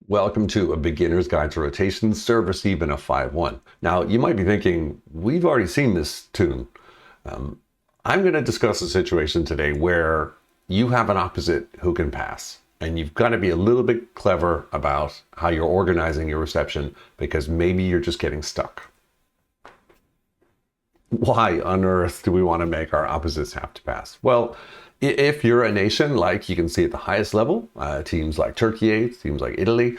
Welcome to A Beginner's Guide to Rotations, serve receive in a 5-1. Now, you might be thinking, we've already seen this tune. I'm going to discuss a situation today where you have an opposite who can pass, and you've got to be a little bit clever about how you're organizing your reception because maybe you're just getting stuck. Why on earth do we want to make our opposites have to pass? Well, if you're a nation, like you can see at the highest level, teams like Turkey, teams like Italy,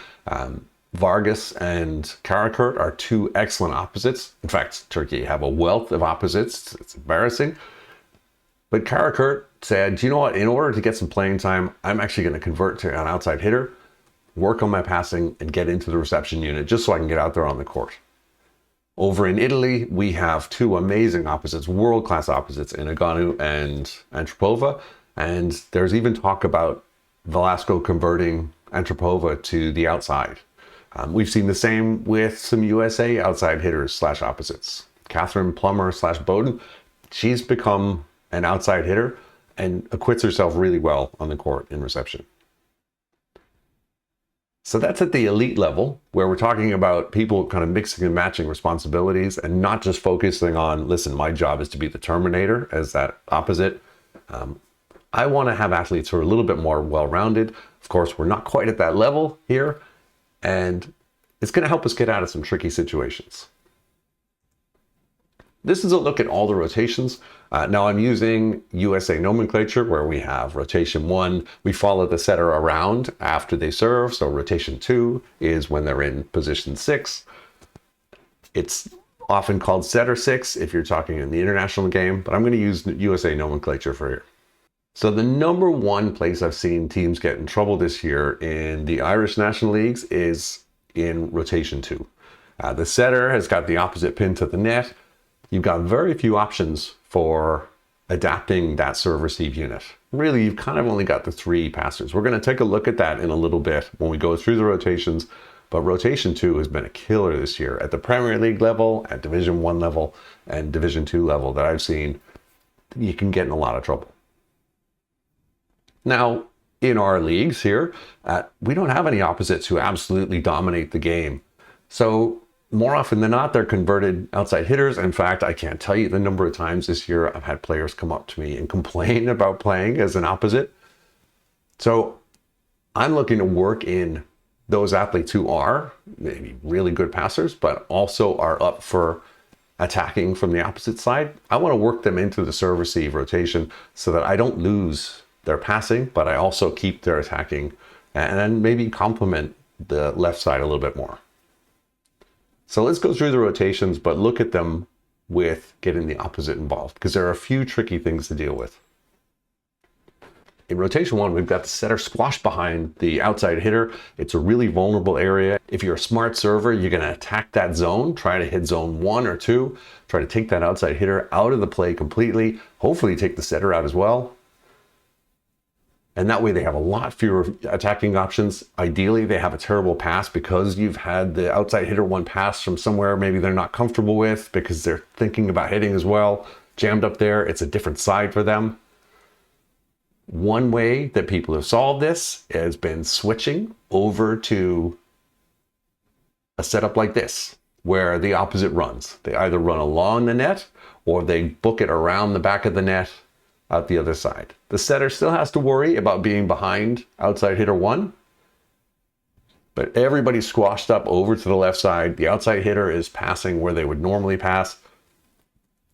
Vargas and Karakurt are two excellent opposites. In fact, Turkey have a wealth of opposites. It's embarrassing. But Karakurt said, you know what, in order to get some playing time, I'm actually going to convert to an outside hitter, work on my passing, and get into the reception unit just so I can get out there on the court. Over in Italy, we have two amazing opposites, world-class opposites in Aganu and Antropova. And there's even talk about Velasco converting Antropova to the outside. We've seen the same with some USA outside hitters slash opposites. Catherine Plummer slash Bowden, she's become an outside hitter and acquits herself really well on the court in reception. So that's at the elite level, where we're talking about people kind of mixing and matching responsibilities and not just focusing on, listen, my job is to be the Terminator as that opposite. I want to have athletes who are a little bit more well-rounded. Of course, we're not quite at that level here, and it's going to help us get out of some tricky situations. This is a look at all the rotations. Now I'm using USA nomenclature where we have rotation 1, we follow the setter around after they serve. So rotation 2 is when they're in position 6. It's often called setter 6 if you're talking in the international game, but I'm going to use USA nomenclature for here. So the number one place I've seen teams get in trouble this year in the Irish National Leagues is in rotation 2. The setter has got the opposite pin to the net. You've got very few options for adapting that serve-receive unit. Really, you've kind of only got the 3 passers. We're going to take a look at that in a little bit when we go through the rotations, but rotation 2 has been a killer this year at the Premier League level, at Division 1 level, and Division 2 level that I've seen. You can get in a lot of trouble. Now, in our leagues here, we don't have any opposites who absolutely dominate the game. So more often than not, they're converted outside hitters. In fact, I can't tell you the number of times this year I've had players come up to me and complain about playing as an opposite. So I'm looking to work in those athletes who are maybe really good passers, but also are up for attacking from the opposite side. I want to work them into the serve-receive rotation so that I don't lose their passing, but I also keep their attacking and then maybe complement the left side a little bit more. So let's go through the rotations, but look at them with getting the opposite involved because there are a few tricky things to deal with. In rotation 1, we've got the setter squashed behind the outside hitter. It's a really vulnerable area. If you're a smart server, you're going to attack that zone, try to hit zone 1 or 2, try to take that outside hitter out of the play completely, hopefully take the setter out as well. And that way they have a lot fewer attacking options. Ideally, they have a terrible pass because you've had the outside hitter one pass from somewhere maybe they're not comfortable with because they're thinking about hitting as well. Jammed up there, it's a different side for them. One way that people have solved this has been switching over to a setup like this, where the opposite runs. They either run along the net or they book it around the back of the net out the other side. The setter still has to worry about being behind outside hitter 1, but everybody's squashed up over to the left side. The outside hitter is passing where they would normally pass.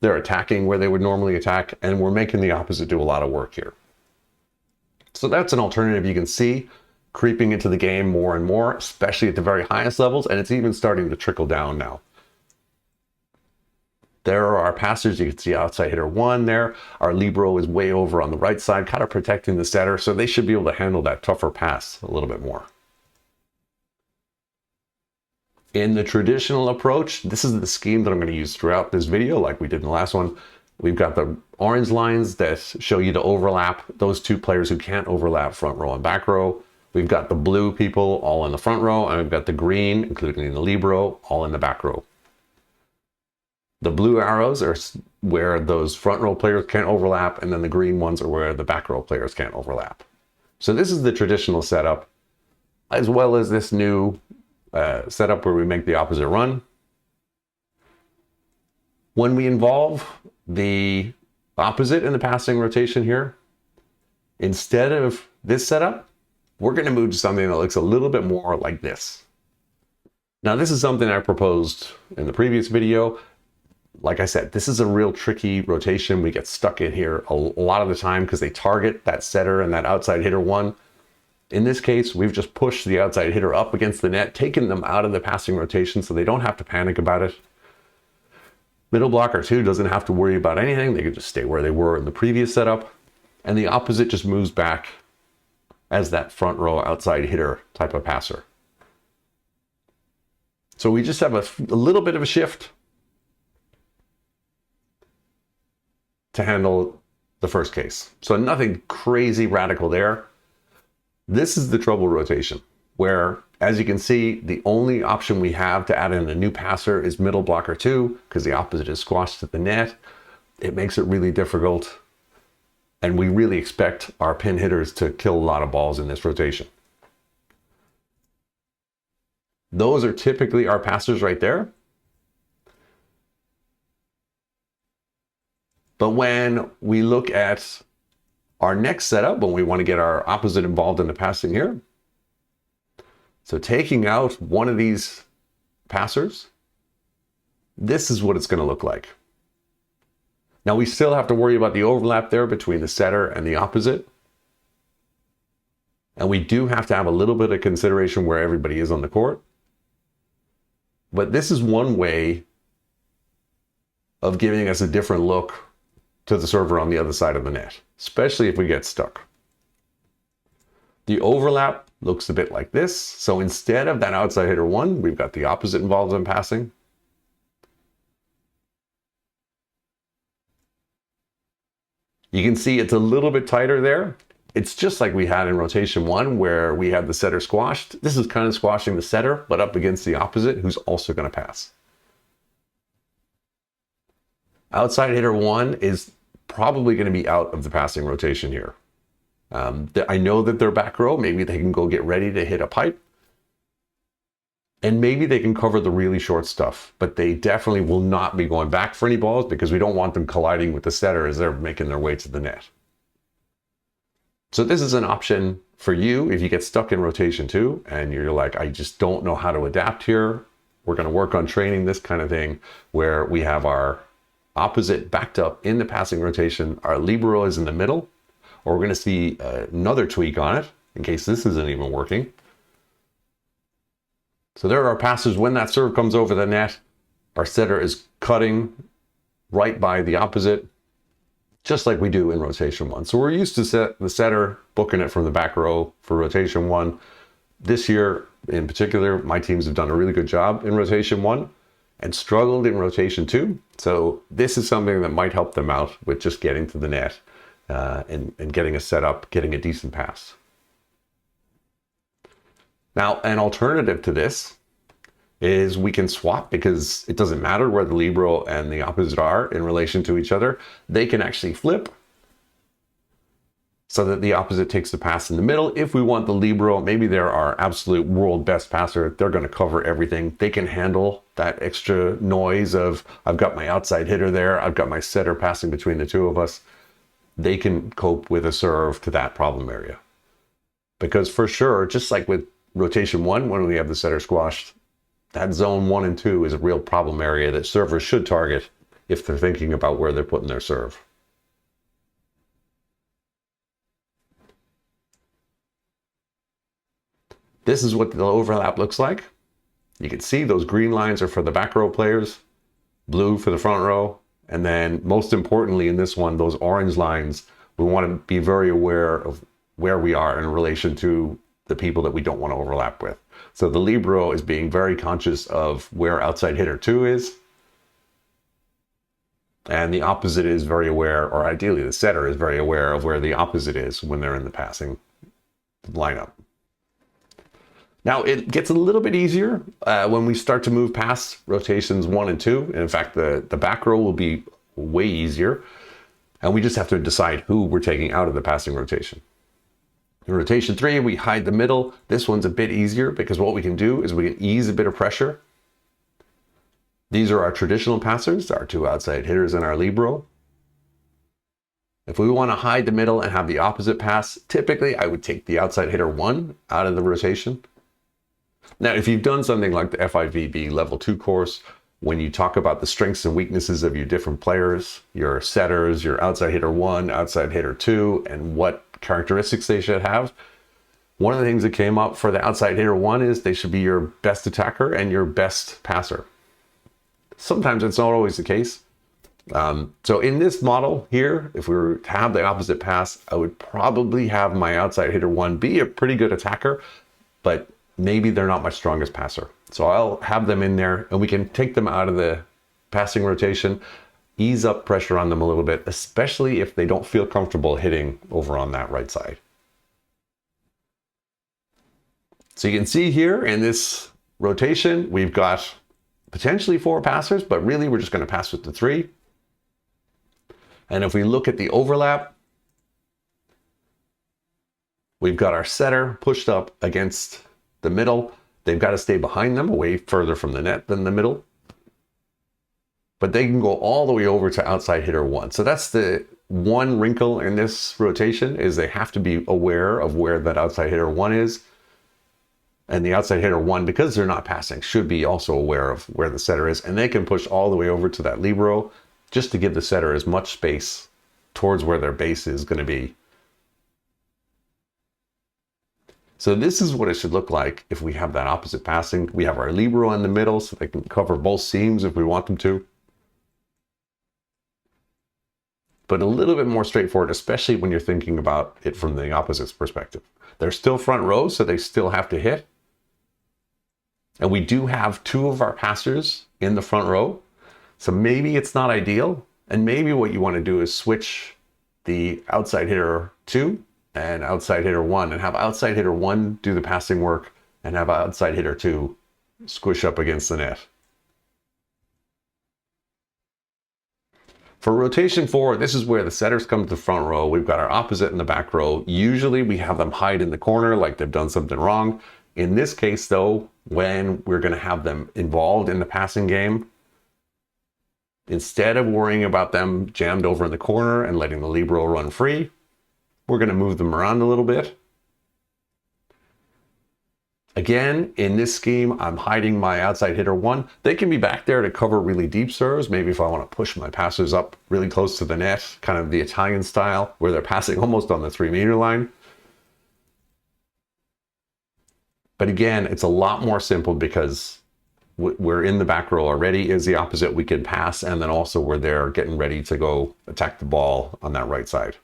They're attacking where they would normally attack, and we're making the opposite do a lot of work here. So that's an alternative you can see creeping into the game more and more, especially at the very highest levels, and it's even starting to trickle down now. There are our passers. You can see outside hitter 1 there. Our libero is way over on the right side, kind of protecting the setter, so they should be able to handle that tougher pass a little bit more. In the traditional approach, this is the scheme that I'm going to use throughout this video, like we did in the last one. We've got the orange lines that show you the overlap, those 2 players who can't overlap front row and back row. We've got the blue people all in the front row, and we've got the green, including the libero, all in the back row. The blue arrows are where those front row players can't overlap, and then the green ones are where the back row players can't overlap. So this is the traditional setup. as well as this new setup where we make the opposite run. When we involve the opposite in the passing rotation here, instead of this setup, we're going to move to something that looks a little bit more like this. Now, this is something I proposed in the previous video. Like I said, this is a real tricky rotation. We get stuck in here a lot of the time because they target that setter and that outside hitter one. In this case, we've just pushed the outside hitter up against the net, taken them out of the passing rotation so they don't have to panic about it. Middle blocker 2 doesn't have to worry about anything. They can just stay where they were in the previous setup. And the opposite just moves back as that front row outside hitter type of passer. So we just have a little bit of a shift to handle the first case. So nothing crazy radical there. This is the trouble rotation, where, as you can see, the only option we have to add in a new passer is middle blocker 2, because the opposite is squashed at the net. It makes it really difficult. And we really expect our pin hitters to kill a lot of balls in this rotation. Those are typically our passers right there. But when we look at our next setup, when we want to get our opposite involved in the passing here, so taking out one of these passers, this is what it's going to look like. Now, we still have to worry about the overlap there between the setter and the opposite. And we do have to have a little bit of consideration where everybody is on the court. But this is one way of giving us a different look to the server on the other side of the net, especially if we get stuck. The overlap looks a bit like this. So instead of that outside hitter 1, we've got the opposite involved in passing. You can see it's a little bit tighter there. It's just like we had in rotation 1, where we had the setter squashed. This is kind of squashing the setter, but up against the opposite, who's also going to pass. Outside hitter 1 is probably going to be out of the passing rotation here. I know that they're back row. Maybe they can go get ready to hit a pipe. And maybe they can cover the really short stuff, but they definitely will not be going back for any balls because we don't want them colliding with the setter as they're making their way to the net. So this is an option for you if you get stuck in rotation 2 and you're like, I just don't know how to adapt here. We're going to work on training this kind of thing where we have our opposite backed up in the passing rotation. Our libero is in the middle, or we're going to see another tweak on it in case this isn't even working. So there are passes when that serve comes over the net, our setter is cutting right by the opposite, just like we do in rotation 1. So we're used to the setter booking it from the back row for rotation 1. This year in particular, my teams have done a really good job in rotation 1 and struggled in rotation 2. So this is something that might help them out with just getting to the net and getting a setup, getting a decent pass. Now, an alternative to this is we can swap, because it doesn't matter where the libero and the opposite are in relation to each other. They can actually flip so that the opposite takes the pass in the middle. If we want the libero, maybe they're our absolute world best passer. They're going to cover everything. They can handle that extra noise of, I've got my outside hitter there, I've got my setter passing between the two of us. They can cope with a serve to that problem area. Because for sure, just like with rotation 1, when we have the setter squashed, that zone 1 and 2 is a real problem area that servers should target if they're thinking about where they're putting their serve. This is what the overlap looks like. You can see those green lines are for the back row players, blue for the front row, and then most importantly in this one, those orange lines, we want to be very aware of where we are in relation to the people that we don't want to overlap with. So the libero is being very conscious of where outside hitter 2 is. And the opposite is very aware, or ideally the setter is very aware of where the opposite is when they're in the passing lineup. Now it gets a little bit easier when we start to move past rotations 1 and 2. And in fact, the back row will be way easier. And we just have to decide who we're taking out of the passing rotation. In rotation 3, we hide the middle. This one's a bit easier because what we can do is we can ease a bit of pressure. These are our traditional passers, our two outside hitters and our libero. If we want to hide the middle and have the opposite pass, typically I would take the outside hitter 1 out of the rotation. Now, if you've done something like the FIVB level 2 course, when you talk about the strengths and weaknesses of your different players, your setters, your outside hitter 1, outside hitter 2, and what characteristics they should have, one of the things that came up for the outside hitter 1 is they should be your best attacker and your best passer. Sometimes it's not always the case. So in this model here, if we were to have the opposite pass, I would probably have my outside hitter 1 be a pretty good attacker, but maybe they're not my strongest passer. So I'll have them in there and we can take them out of the passing rotation, ease up pressure on them a little bit, especially if they don't feel comfortable hitting over on that right side. So you can see here in this rotation, we've got potentially 4 passers, but really we're just going to pass with the 3. And if we look at the overlap, we've got our setter pushed up against the middle. They've got to stay behind them, away further from the net than the middle. But they can go all the way over to outside hitter 1. So that's the one wrinkle in this rotation, is they have to be aware of where that outside hitter 1 is. And the outside hitter 1, because they're not passing, should be also aware of where the setter is. And they can push all the way over to that libero just to give the setter as much space towards where their base is going to be. So this is what it should look like if we have that opposite passing. We have our libero in the middle so they can cover both seams if we want them to. But a little bit more straightforward, especially when you're thinking about it from the opposite's perspective. They're still front row, so they still have to hit. And we do have 2 of our passers in the front row. So maybe it's not ideal. And maybe what you want to do is switch the outside hitter 2 and outside hitter 1 and have outside hitter 1 do the passing work and have outside hitter 2 squish up against the net. For rotation 4, this is where the setters come to the front row. We've got our opposite in the back row. Usually we have them hide in the corner like they've done something wrong. In this case though, when we're going to have them involved in the passing game, instead of worrying about them jammed over in the corner and letting the libero run free, we're going to move them around a little bit. Again, in this scheme, I'm hiding my outside hitter 1. They can be back there to cover really deep serves. Maybe if I want to push my passers up really close to the net, kind of the Italian style, where they're passing almost on the 3-meter line. But again, it's a lot more simple because we're in the back row already. Is the opposite, we can pass, and then also we're there getting ready to go attack the ball on that right side.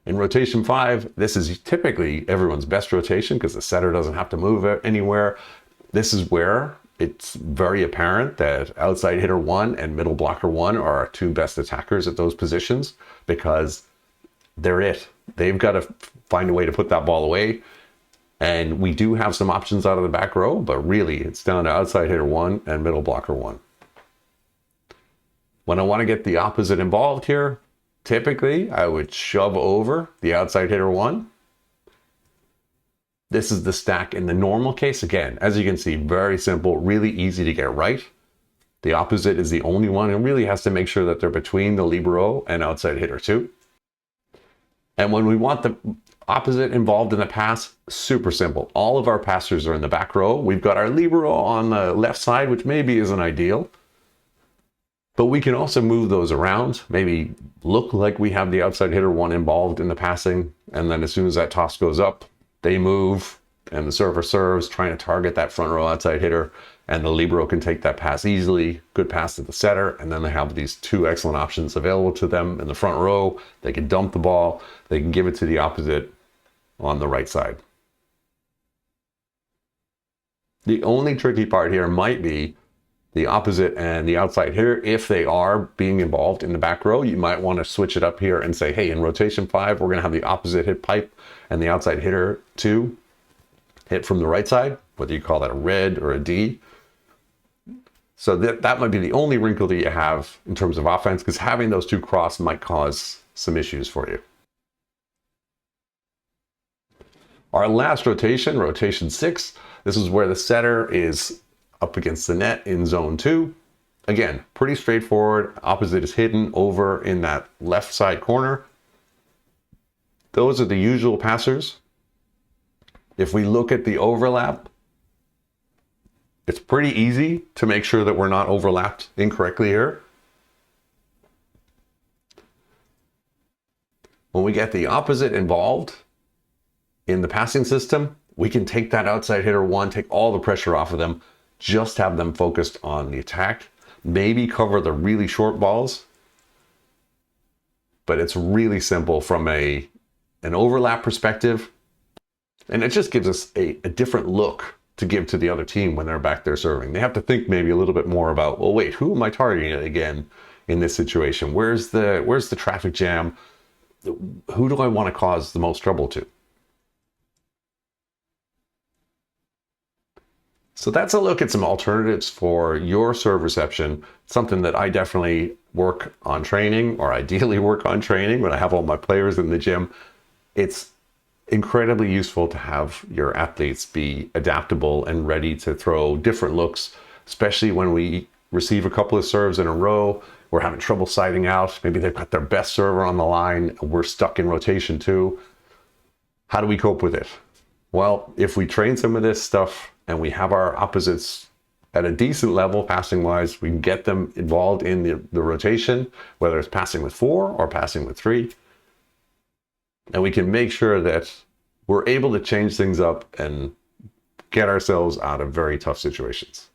In rotation 5, this is typically everyone's best rotation because the setter doesn't have to move anywhere. This is where it's very apparent that outside hitter 1 and middle blocker 1 are our 2 best attackers at those positions because they're it. They've got to find a way to put that ball away. And we do have some options out of the back row, but really it's down to outside hitter 1 and middle blocker 1. When I want to get the opposite involved here, typically I would shove over the outside hitter 1. This is the stack in the normal case. Again, as you can see, very simple, really easy to get right. The opposite is the only one who really has to make sure that they're between the libero and outside hitter 2. And when we want the opposite involved in the pass, super simple. All of our passers are in the back row. We've got our libero on the left side, which maybe isn't ideal. But we can also move those around, maybe look like we have the outside hitter 1 involved in the passing. And then as soon as that toss goes up, they move and the server serves, trying to target that front row outside hitter. And the libero can take that pass easily, good pass to the setter. And then they have these 2 excellent options available to them in the front row. They can dump the ball. They can give it to the opposite on the right side. The only tricky part here might be the opposite and the outside hitter. If they are being involved in the back row, you might want to switch it up here and say, hey, in rotation 5, we're going to have the opposite hit pipe and the outside hitter 2 hit from the right side, whether you call that a red or a D. So that might be the only wrinkle that you have in terms of offense, because having those 2 cross might cause some issues for you. Our last rotation, rotation 6, this is where the setter is up against the net in zone 2. Again, pretty straightforward. Opposite is hidden over in that left side corner. Those are the usual passers. If we look at the overlap, it's pretty easy to make sure that we're not overlapped incorrectly here. When we get the opposite involved in the passing system, we can take that outside hitter one, take all the pressure off of them, just have them focused on the attack, maybe cover the really short balls. But it's really simple from an overlap perspective. And it just gives us a different look to give to the other team when they're back there serving. They have to think maybe a little bit more about, well, wait, who am I targeting again in this situation? Where's the traffic jam? Who do I want to cause the most trouble to? So that's a look at some alternatives for your serve reception, something that I definitely work on training, or ideally work on training when I have all my players in the gym. It's incredibly useful to have your athletes be adaptable and ready to throw different looks, especially when we receive a couple of serves in a row. We're having trouble siding out. Maybe they've got their best server on the line. We're stuck in rotation 2. How do we cope with it? Well, if we train some of this stuff and we have our opposites at a decent level passing wise, we can get them involved in the rotation, whether it's passing with 4 or passing with 3. And we can make sure that we're able to change things up and get ourselves out of very tough situations.